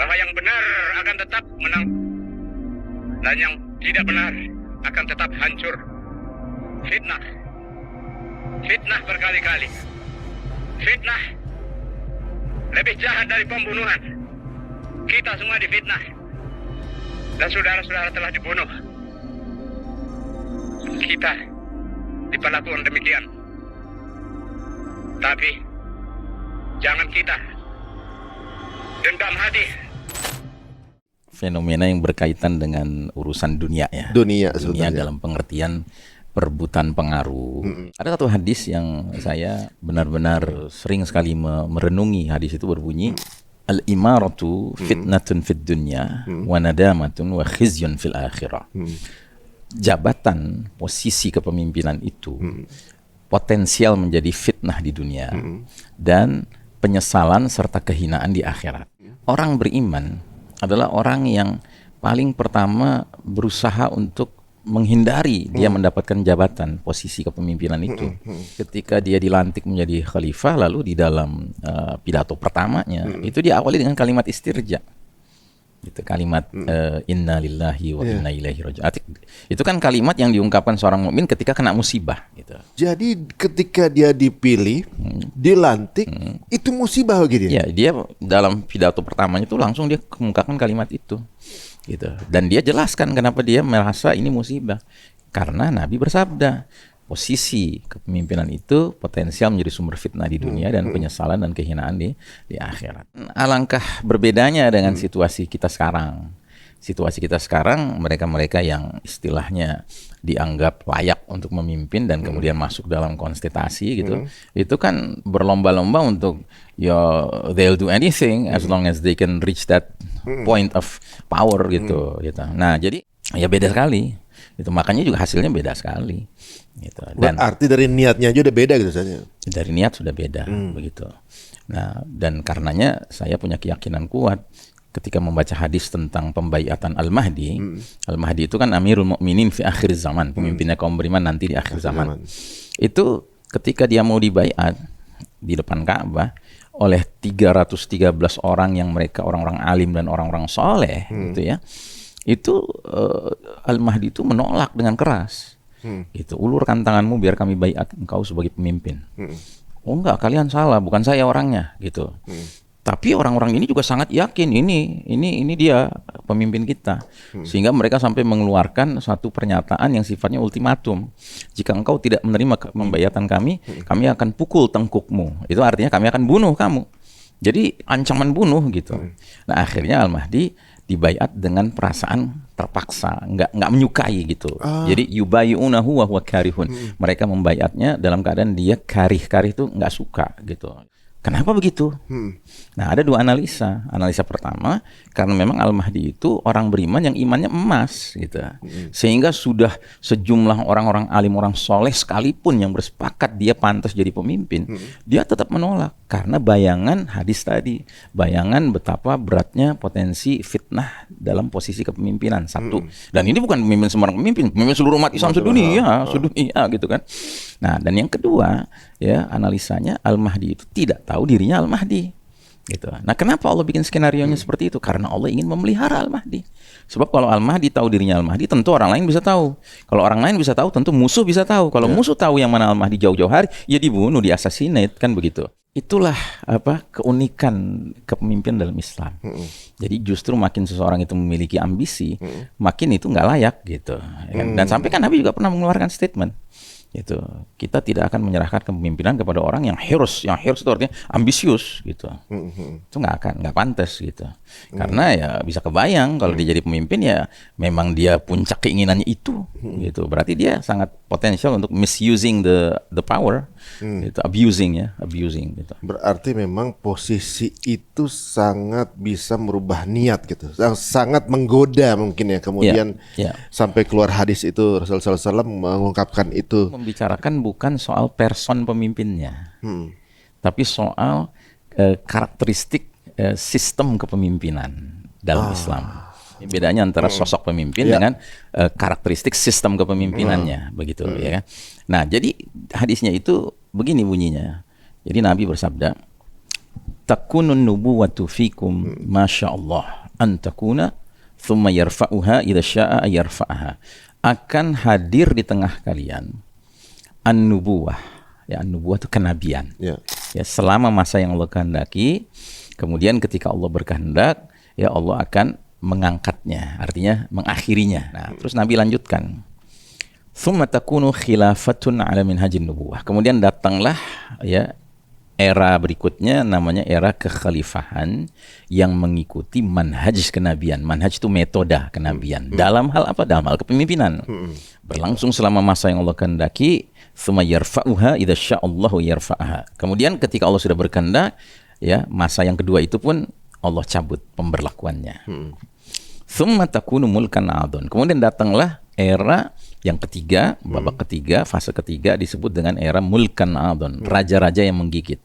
bahwa yang benar akan tetap menang dan yang tidak benar akan tetap hancur. Fitnah, fitnah berkali-kali. Fitnah lebih jahat dari pembunuhan. Kita semua difitnah dan saudara-saudara telah dibunuh. Kita diperlakukan demikian. Tapi jangan kita dendam hati. Fenomena yang berkaitan dengan urusan dunia ya. Dunia dalam pengertian perebutan pengaruh. Ada satu hadis yang saya benar-benar sering sekali merenungi. Hadis itu berbunyi, al-imaratu fitnatun fid dunya wa nadamatun wa khizyun fil akhirah. Jabatan, posisi kepemimpinan itu potensial menjadi fitnah di dunia dan penyesalan serta kehinaan di akhirat. Orang beriman adalah orang yang paling pertama berusaha untuk menghindari dia mendapatkan jabatan, posisi kepemimpinan itu. Ketika dia dilantik menjadi khalifah, lalu di dalam pidato pertamanya itu diawali dengan kalimat istirja. Itu kalimat inna lillahi wa inna ilaihi raji'un. Itu kan kalimat yang diungkapkan seorang mukmin ketika kena musibah gitu. Jadi ketika dia dipilih, dilantik, itu musibah gitu ya? Ya, dia dalam pidato pertamanya itu langsung dia kemukakan kalimat itu. Gitu. Dan dia jelaskan kenapa dia merasa ini musibah. Karena Nabi bersabda, posisi kepemimpinan itu potensial menjadi sumber fitnah di dunia dan penyesalan dan kehinaan di akhirat. Alangkah berbedanya dengan situasi kita sekarang. Situasi kita sekarang, mereka-mereka yang istilahnya dianggap layak untuk memimpin dan kemudian masuk dalam konstitusi gitu, itu kan berlomba-lomba untuk they'll do anything as long as they can reach that point of power gitu. Nah, jadi ya beda sekali. Itu makanya juga hasilnya beda sekali. Gitu. Dan berarti dari niatnya aja udah beda gitu saja. Dari niat sudah beda begitu. Nah, dan karenanya saya punya keyakinan kuat ketika membaca hadis tentang pembaiatan Al-Mahdi. Al-Mahdi itu kan Amirul Mukminin fi akhir zaman, pemimpinnya kaum beriman nanti di akhir zaman. Itu ketika dia mau dibaiat di depan Ka'bah oleh 313 orang yang mereka orang-orang alim dan orang-orang soleh gitu ya. Itu Al-Mahdi itu menolak dengan keras. Gitu, ulurkan tanganmu biar kami baiat engkau sebagai pemimpin. Oh enggak, kalian salah, bukan saya orangnya gitu. Tapi orang-orang ini juga sangat yakin ini dia pemimpin kita. Sehingga mereka sampai mengeluarkan satu pernyataan yang sifatnya ultimatum. Jika engkau tidak menerima pembaiatan kami akan pukul tengkukmu. Itu artinya kami akan bunuh kamu. Jadi ancaman bunuh gitu. Nah, akhirnya Al-Mahdi dibaiat dengan perasaan terpaksa, nggak menyukai gitu. Jadi yubayunahu wa huwa karihun. Mereka membaiatnya dalam keadaan dia karih itu nggak suka gitu. Kenapa begitu? Nah, ada dua analisa. Analisa pertama, karena memang Al-Mahdi itu orang beriman yang imannya emas gitu. Sehingga sudah sejumlah orang-orang alim, orang soleh sekalipun yang bersepakat dia pantas jadi pemimpin, dia tetap menolak karena bayangan hadis tadi, bayangan betapa beratnya potensi fitnah dalam posisi kepemimpinan. Satu. Dan ini bukan pemimpin sembarang pemimpin seluruh umat Islam sedunia gitu kan. Nah, dan yang kedua, ya analisanya Al-Mahdi itu tidak tahu dirinya Al-Mahdi gitu. Nah, kenapa Allah bikin skenarionya seperti itu? Karena Allah ingin memelihara Al-Mahdi. Sebab kalau Al-Mahdi tahu dirinya Al-Mahdi, tentu orang lain bisa tahu. Kalau orang lain bisa tahu, tentu musuh bisa tahu. Kalau musuh tahu yang mana Al-Mahdi jauh-jauh hari, ya dibunuh, diassassinate kan begitu. Itulah keunikan kepemimpinan dalam Islam. Jadi justru makin seseorang itu memiliki ambisi, makin itu nggak layak gitu. Dan sampai kan Nabi juga pernah mengeluarkan statement. Itu kita tidak akan menyerahkan kepemimpinan kepada orang yang harus itu artinya ambisius gitu. Itu nggak pantas gitu. Karena ya bisa kebayang kalau dia jadi pemimpin ya memang dia puncak keinginannya itu gitu. Berarti dia sangat potensial untuk misusing the power, gitu, abusing gitu. Berarti memang posisi itu sangat bisa merubah niat gitu. Sangat menggoda mungkin ya, kemudian sampai keluar hadis itu Rasulullah SAW mengungkapkan itu. Membicarakan bukan soal person pemimpinnya, tapi soal karakteristik sistem kepemimpinan dalam Islam. Bedanya antara sosok pemimpin dengan karakteristik sistem kepemimpinannya, begitu ya kan. Nah, jadi hadisnya itu begini bunyinya. Jadi Nabi bersabda, takunun nubuwatu fikum masyaallah an takuna thumma yarfa'uha idza syaa yarfa'aha. Akan hadir di tengah kalian an-nubuwah. Ya, an-nubuwah itu kenabian. Ya, selama masa yang Allah kehendaki, kemudian ketika Allah berkehendak, ya Allah akan mengangkatnya, artinya mengakhirinya. Nah, terus Nabi lanjutkan. Tsumma takunu khilafatun ala minhajin nubuwah. Kemudian datanglah ya era berikutnya, namanya era kekhalifahan yang mengikuti manhaj kenabian. Manhaj itu metode kenabian. Dalam hal apa? Dalam hal kepemimpinan. Berlangsung selama masa yang Allah kehendaki. Tsumma yarfa'uha idza sya'allahu yarfa'aha. Kemudian ketika Allah sudah berkehendak, ya, masa yang kedua itu pun Allah cabut pemberlakuannya. Tsumma takunu mulkan 'adun. Kemudian datanglah era yang ketiga, babak ketiga, fase ketiga disebut dengan era mulkan 'adun, raja-raja yang menggigit.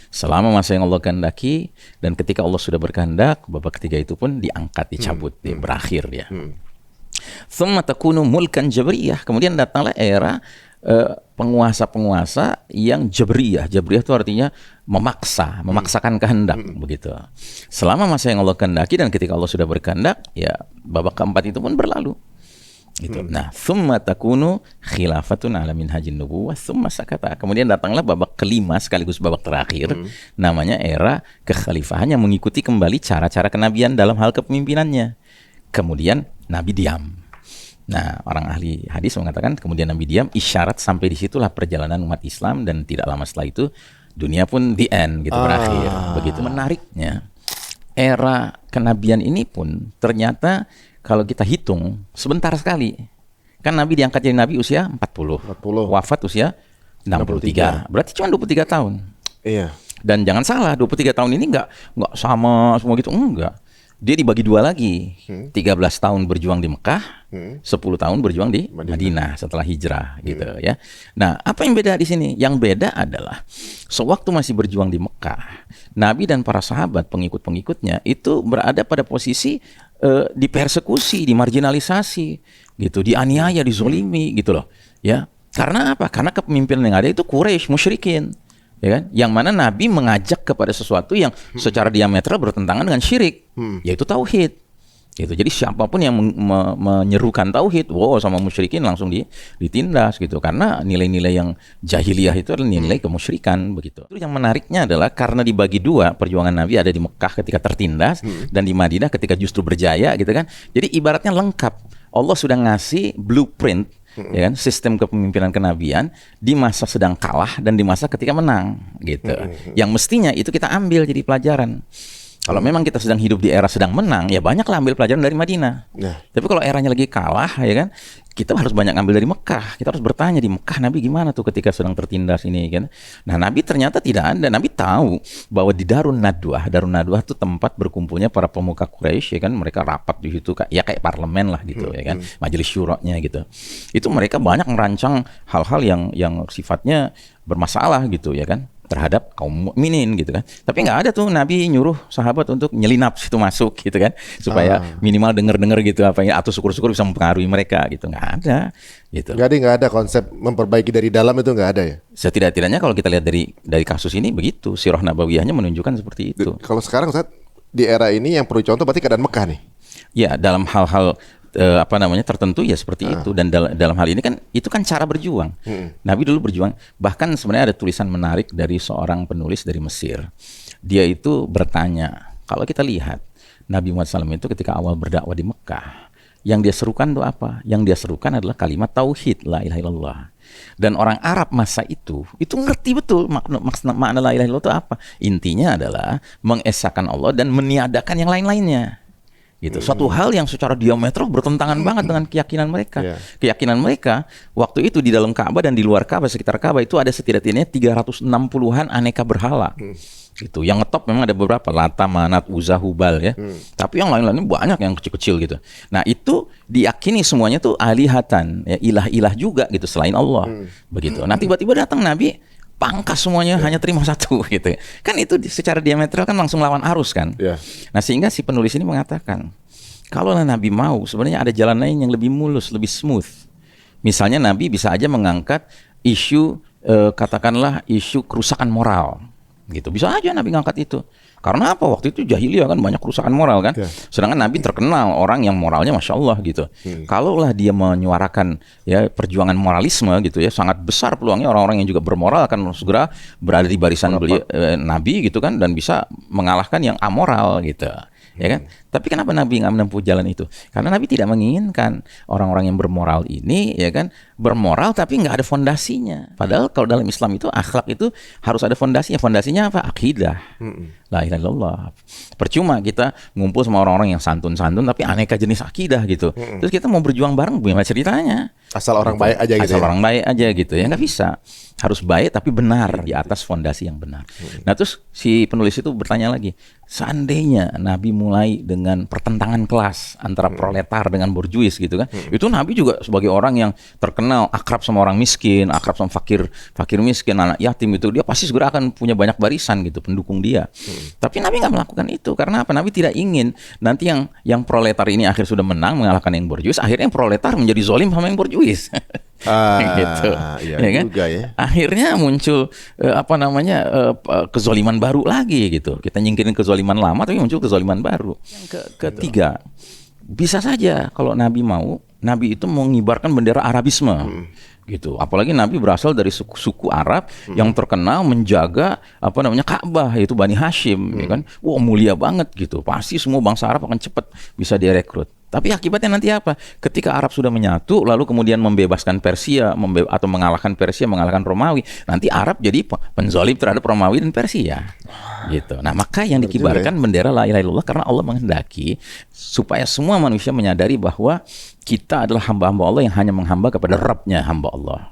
Selama masa yang Allah kehendaki, dan ketika Allah sudah berkehendak, babak ketiga itu pun diangkat, dicabut, berakhir ya. Tsumma takunu mulkan jabriyah. Kemudian datanglah era penguasa-penguasa yang jabriyah. Jabriyah itu artinya memaksakan kehendak, begitu. Selama masa yang Allah kehendaki dan ketika Allah sudah berkehendak, ya babak keempat itu pun berlalu. Gitu. Nah, tsumma takunu khilafatun ala minhajin nubuwah tsumma sakata. Kemudian datanglah babak kelima sekaligus babak terakhir, namanya era kekhalifahan yang mengikuti kembali cara-cara kenabian dalam hal kepemimpinannya. Kemudian Nabi diam. Nah, orang ahli hadis mengatakan kemudian Nabi diam, isyarat sampai disitulah perjalanan umat Islam, dan tidak lama setelah itu dunia pun the end, gitu, berakhir. Begitu menariknya, era kenabian ini pun ternyata kalau kita hitung sebentar sekali. Kan Nabi diangkat jadi Nabi usia 40. Wafat usia 63. Berarti cuma 23 tahun. Iya. Dan jangan salah, 23 tahun ini enggak sama semua gitu, enggak. Dia dibagi dua lagi. 13 tahun berjuang di Mekah, 10 tahun berjuang di Madinah setelah hijrah, gitu ya. Nah, apa yang beda di sini? Yang beda adalah sewaktu masih berjuang di Mekah, Nabi dan para sahabat pengikut-pengikutnya itu berada pada posisi dipersekusi, dimarginalisasi, gitu, dianiaya, dizolimi, gitu loh, ya. Karena apa? Karena kepemimpinan yang ada itu Quraisy, musyrikin, ya kan? Yang mana Nabi mengajak kepada sesuatu yang secara diametral bertentangan dengan syirik, yaitu tauhid. Gitu. Jadi siapapun yang menyerukan tauhid, sama musyrikin langsung ditindas, gitu. Karena nilai-nilai yang jahiliyah itu adalah nilai kemusyrikan, begitu. Itu yang menariknya adalah karena dibagi dua, perjuangan Nabi ada di Mekah ketika tertindas, dan di Madinah ketika justru berjaya, gitu kan. Jadi ibaratnya lengkap. Allah sudah ngasih blueprint, ya kan, sistem kepemimpinan kenabian di masa sedang kalah dan di masa ketika menang, gitu. Yang mestinya itu kita ambil jadi pelajaran. Kalau memang kita sedang hidup di era sedang menang, ya banyaklah ambil pelajaran dari Madinah. Tapi kalau eranya lagi kalah, ya kan, kita harus banyak ambil dari Mekah. Kita harus bertanya di Mekah Nabi gimana tuh ketika sedang tertindas ini, kan. Nah, Nabi ternyata tidak ada. Nabi tahu bahwa di Darun Nadwah itu tempat berkumpulnya para pemuka Quraisy, ya kan. Mereka rapat di situ ya kayak parlemen lah, gitu, ya kan. Majelis syuranya, gitu. Itu mereka banyak merancang hal-hal yang sifatnya bermasalah, gitu, ya kan, terhadap kaum mukminin, gitu kan. Tapi nggak ada tuh Nabi nyuruh sahabat untuk nyelinap situ masuk, gitu kan, supaya minimal denger gitu apa ya, atau syukur-syukur bisa mempengaruhi mereka, gitu. Nggak ada, gitu. Nggak ada konsep memperbaiki dari dalam, itu nggak ada ya. Setidak-tidaknya kalau kita lihat dari kasus ini begitu, sirah nabawiyahnya menunjukkan seperti itu. Kalau sekarang Ustaz, di era ini yang perlu contoh berarti keadaan Mekah nih. Ya, dalam hal-hal tertentu ya seperti itu. Dan dalam hal ini kan itu kan cara berjuang. Nabi dulu berjuang. Bahkan sebenarnya ada tulisan menarik dari seorang penulis dari Mesir. Dia itu bertanya, kalau kita lihat Nabi Muhammad SAW itu ketika awal berdakwah di Mekah, yang dia serukan itu apa? Yang dia serukan adalah kalimat tauhid, la ilaha illallah. Dan orang Arab masa itu ngerti betul makna la ilaha illallah itu apa. Intinya adalah mengesahkan Allah dan meniadakan yang lain-lainnya, gitu. Suatu hal yang secara diametral bertentangan banget dengan keyakinan mereka. Keyakinan mereka waktu itu di dalam Ka'bah dan di luar Ka'bah, sekitar Ka'bah itu ada setidaknya 360-an aneka berhala. Gitu. Yang ngetop memang ada beberapa, Lata, Manat, Uzza, Hubal, ya. Tapi yang lain-lainnya banyak yang kecil-kecil, gitu. Nah, itu diyakini semuanya tuh alihatan, ya, ilah-ilah juga, gitu, selain Allah. Begitu. Nah, tiba-tiba datang Nabi, pangkas semuanya, hanya terima satu, gitu. Kan itu secara diametral kan langsung lawan arus, kan. Nah, sehingga si penulis ini mengatakan, kalau Nabi mau, sebenarnya ada jalan lain yang lebih mulus, lebih smooth. Misalnya Nabi bisa aja mengangkat isu, katakanlah isu kerusakan moral, gitu. Bisa aja Nabi ngangkat itu. Karena apa? Waktu itu jahiliyah kan banyak kerusakan moral kan. Sedangkan Nabi terkenal orang yang moralnya Masya Allah gitu. Kalaulah dia menyuarakan ya perjuangan moralisme gitu ya, sangat besar peluangnya orang-orang yang juga bermoral akan segera berada di barisan Nabi gitu kan, dan bisa mengalahkan yang amoral gitu. Ya kan? Tapi kenapa Nabi nggak menempuh jalan itu? Karena Nabi tidak menginginkan orang-orang yang bermoral ini ya kan bermoral tapi nggak ada fondasinya. Padahal kalau dalam Islam itu akhlak itu harus ada fondasinya. Fondasinya apa? Akidah. La ilaha illallah. Percuma kita ngumpul sama orang-orang yang santun-santun tapi aneka jenis akidah gitu. Terus kita mau berjuang bareng gimana ceritanya? Asal orang baik aja gitu. Asal orang baik aja gitu ya, nggak bisa. Harus baik tapi benar di atas fondasi yang benar. Nah terus si penulis itu bertanya lagi, seandainya Nabi mulai dengan pertentangan kelas antara proletar dengan borjuis gitu kan, itu Nabi juga sebagai orang yang terkenal akrab sama orang miskin, akrab sama fakir miskin, anak yatim itu, dia pasti segera akan punya banyak barisan gitu pendukung dia. Tapi Nabi nggak melakukan itu karena apa? Nabi tidak ingin nanti yang proletar ini akhir sudah menang mengalahkan yang borjuis, akhirnya yang proletar menjadi zolim sama yang borjuis. Gitu. Iya ya kan? juga ya. Akhirnya muncul kezoliman baru lagi gitu. Kita nyingkirin kezoliman lama tapi muncul kezoliman baru. Yang ketiga, bisa saja kalau Nabi mau, Nabi itu mengibarkan bendera Arabisme. Gitu. Apalagi Nabi berasal dari suku Arab yang terkenal menjaga Ka'bah, yaitu Bani Hashim, ya kan? Wah, mulia banget gitu. Pasti semua bangsa Arab akan cepat bisa direkrut. Tapi akibatnya nanti apa? Ketika Arab sudah menyatu, lalu kemudian membebaskan Persia, atau mengalahkan Persia, mengalahkan Romawi, nanti Arab jadi penzolim terhadap Romawi dan Persia. Gitu. Nah, maka yang dikibarkan bendera la ilaha illallah karena Allah menghendaki supaya semua manusia menyadari bahwa kita adalah hamba-hamba Allah yang hanya menghamba kepada Rabb-nya hamba Allah.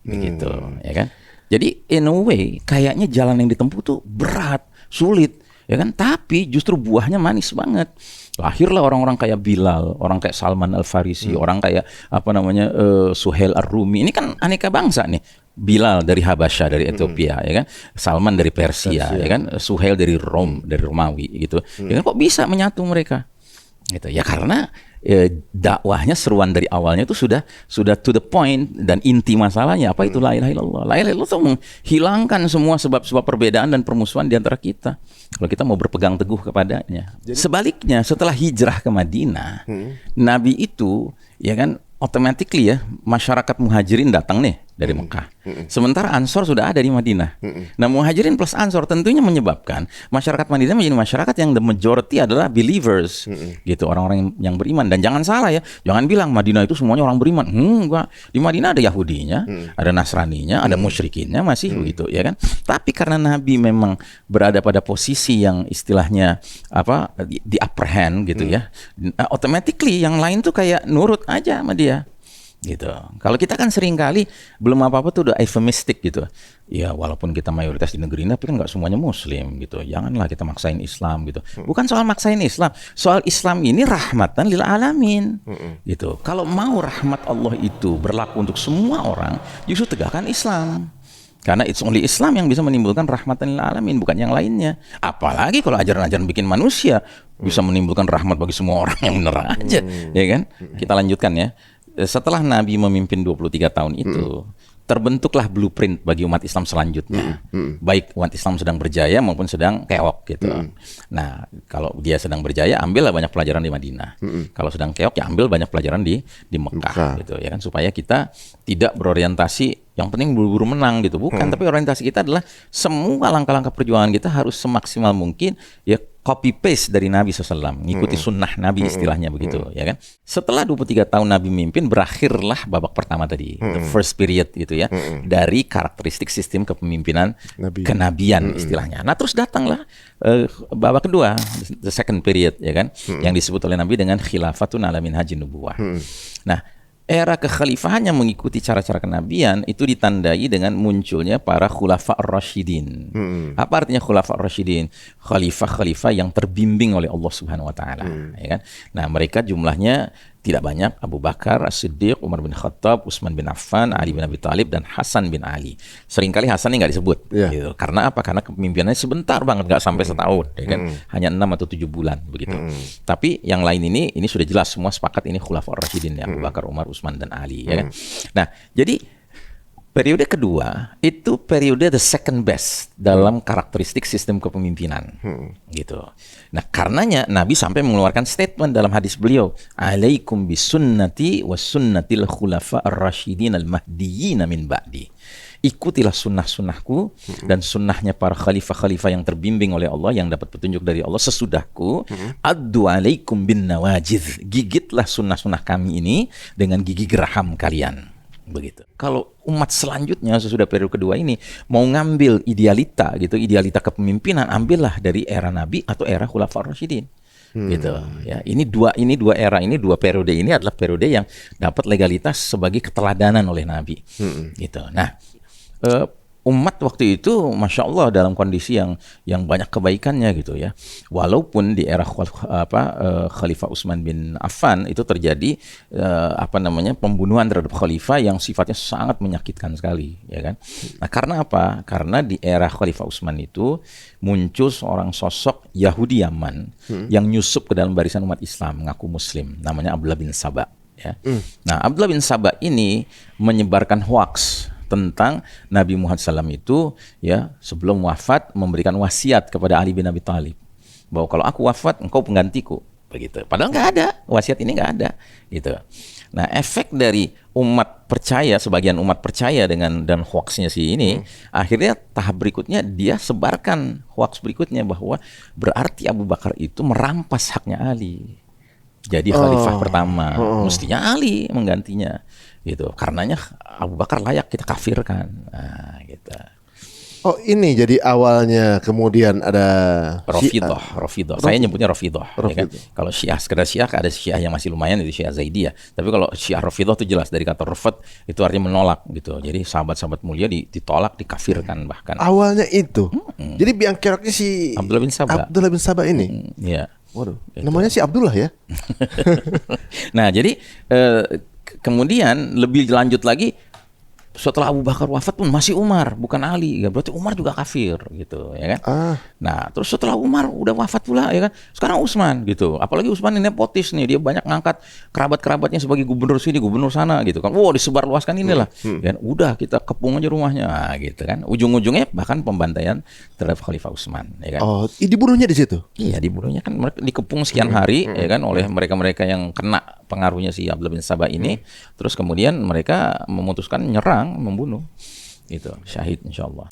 Begitu, ya kan? Jadi in a way kayaknya jalan yang ditempuh tuh berat, sulit, ya kan? Tapi justru buahnya manis banget. Lahirlah orang-orang kayak Bilal, orang kayak Salman Al-Farisi, orang kayak Suhail Ar-Rumi. Ini kan aneka bangsa nih. Bilal dari Habasyah, dari Ethiopia, ya kan? Salman dari Persia, ya kan? Suhail dari dari Romawi gitu. Ya kan, kok bisa menyatu mereka? Gitu. Ya karena dakwahnya, seruan dari awalnya itu sudah to the point, dan inti masalahnya apa itu la ilaha illallah. La ilaha illallah itu menghilangkan semua sebab-sebab perbedaan dan permusuhan di antara kita kalau kita mau berpegang teguh kepadanya. Sebaliknya setelah hijrah ke Madinah, Nabi itu ya kan automatically ya masyarakat muhajirin datang nih dari Mekah. Sementara Ansor sudah ada di Madinah. Nah, muhajirin plus Ansor tentunya menyebabkan masyarakat Madinah menjadi masyarakat yang the majority adalah believers. Gitu, orang-orang yang beriman. Dan jangan salah ya, jangan bilang Madinah itu semuanya orang beriman. Enggak. Di Madinah ada Yahudinya, ada Nasraninya, ada musyrikinnya masih begitu, ya kan? Tapi karena Nabi memang berada pada posisi yang istilahnya di upper hand gitu ya. Automatically yang lain tuh kayak nurut aja sama dia. Gitu. Kalau kita kan sering kali belum apa-apa tuh udah euphemistic gitu. Ya walaupun kita mayoritas di negeri ini, tapi kan nggak semuanya Muslim gitu. Janganlah kita maksain Islam gitu. Bukan soal maksain Islam, soal Islam ini rahmatan lil alamin. Gitu. Kalau mau rahmat Allah itu berlaku untuk semua orang, justru tegakkan Islam. Karena it's only Islam yang bisa menimbulkan rahmatan lil alamin, bukan yang lainnya. Apalagi kalau ajaran-ajaran bikin manusia bisa menimbulkan rahmat bagi semua orang, yang bener aja, ya kan? Kita lanjutkan ya. Setelah Nabi memimpin 23 tahun itu, terbentuklah blueprint bagi umat Islam selanjutnya. Baik umat Islam sedang berjaya maupun sedang keok gitu. Nah, kalau dia sedang berjaya, ambillah banyak pelajaran di Madinah. Kalau sedang keok, ya ambil banyak pelajaran di Mekah gitu ya kan, supaya kita tidak berorientasi yang penting buru-buru menang gitu. Bukan, tapi orientasi kita adalah semua langkah-langkah perjuangan kita harus semaksimal mungkin ya copy paste dari Nabi SAW, ngikuti sunnah Nabi istilahnya begitu, ya kan. Setelah 23 tahun Nabi memimpin, berakhirlah babak pertama tadi, the first period gitu ya, dari karakteristik sistem kepemimpinan kenabian istilahnya. Nah, terus datanglah babak kedua, the second period, ya kan, yang disebut oleh Nabi dengan khilafatun ala minhajin nubuwah. Nah, era kekhalifahan yang mengikuti cara-cara kenabian itu ditandai dengan munculnya para khulafa ar-rasyidin. Apa artinya khulafa ar-rasyidin? Khalifah-khalifah yang terbimbing oleh Allah Subhanahu wa taala, ya kan? Nah, mereka jumlahnya tidak banyak: Abu Bakar As-Siddiq, Umar bin Khattab, Utsman bin Affan, Ali bin Abi Thalib, dan Hasan bin Ali. Seringkali Hasan ini nggak disebut, gitu. Karena apa? Karena kepemimpinannya sebentar banget, nggak sampai setahun, ya kan? Hanya 6 atau 7 bulan begitu. Tapi yang lain ini sudah jelas semua sepakat ini khulafa ar-rasyidin ya, Abu Bakar, Umar, Utsman, dan Ali, ya kan? Nah, jadi Periode kedua itu periode the second best dalam karakteristik sistem kepemimpinan, gitu. Nah, karenanya Nabi sampai mengeluarkan statement dalam hadis beliau, "Alaikum bisunnati wa sunnatil khulafa ar-rasyidin al-mahdiyyin min ba'di." Ikutilah sunnah-sunnahku dan sunnahnya para khalifah-khalifah yang terbimbing oleh Allah, yang dapat petunjuk dari Allah sesudahku. Addu alaikum bin nawajidh. Gigitlah sunnah-sunnah kami ini dengan gigi geraham kalian. Begitu. Kalau umat selanjutnya sesudah periode kedua ini mau ngambil idealita gitu, idealita kepemimpinan, ambillah dari era Nabi atau era Khulafaur Rasyidin. Gitu ya. Ini dua era ini, dua periode ini adalah periode yang dapat legalitas sebagai keteladanan oleh Nabi. Gitu. Nah, umat waktu itu Masya Allah dalam kondisi yang banyak kebaikannya gitu ya. Walaupun di era Khalifah Utsman bin Affan itu terjadi pembunuhan terhadap khalifah yang sifatnya sangat menyakitkan sekali, ya kan. Nah, karena apa? Karena di era Khalifah Utsman itu muncul seorang sosok Yahudi Yaman yang nyusup ke dalam barisan umat Islam, mengaku muslim, namanya Abdullah bin Saba, ya. Nah, Abdullah bin Saba ini menyebarkan hoaks tentang Nabi Muhammad SAW itu ya sebelum wafat memberikan wasiat kepada Ali bin Abi Thalib bahwa kalau aku wafat engkau penggantiku, begitu. Padahal nggak ada, wasiat ini nggak ada, gitu. Nah, efek dari umat percaya, sebagian umat percaya dan hoaxnya si ini, akhirnya tahap berikutnya dia sebarkan hoax berikutnya bahwa berarti Abu Bakar itu merampas haknya Ali. Jadi khalifah pertama, mestinya Ali menggantinya, gitu. Karenanya Abu Bakar layak kita kafirkan, nah, gitu. Oh, ini jadi awalnya kemudian ada Rafidhah. Saya nyebutnya Rafidhah. Ya kan? Kalau Syiah, sekedar Syiah, ada Syiah yang masih lumayan, itu Syiah Zaidiyah. Tapi kalau Syiah Rafidhah itu jelas dari kata rafad itu artinya menolak, gitu. Jadi sahabat-sahabat mulia ditolak, dikafirkan bahkan. Awalnya itu. Jadi biang keroknya si Abdullah bin Saba ini. Iya. Waduh, gitu. namanya si Abdullah ya. Nah, jadi kemudian lebih lanjut lagi, setelah Abu Bakar wafat pun masih Umar, bukan Ali, ya, berarti Umar juga kafir, gitu, ya kan. Nah, terus setelah Umar udah wafat pula, ya kan, sekarang Utsman, gitu. Apalagi Utsman ini nepotis nih, dia banyak ngangkat kerabat-kerabatnya sebagai gubernur sini, gubernur sana, gitu kan. Wow, disebarluaskan inilah, dan udah kita kepung aja rumahnya, nah, gitu kan. Ujung-ujungnya bahkan pembantaian terhadap Khalifah Utsman, ya kan. Oh, dibunuhnya di situ? Iya, dibunuhnya kan mereka dikepung sekian hari, ya kan, oleh mereka-mereka yang kena pengaruhnya si Abdullah bin Saba ini. Terus kemudian mereka memutuskan nyerang, membunuh, itu syahid insyaallah.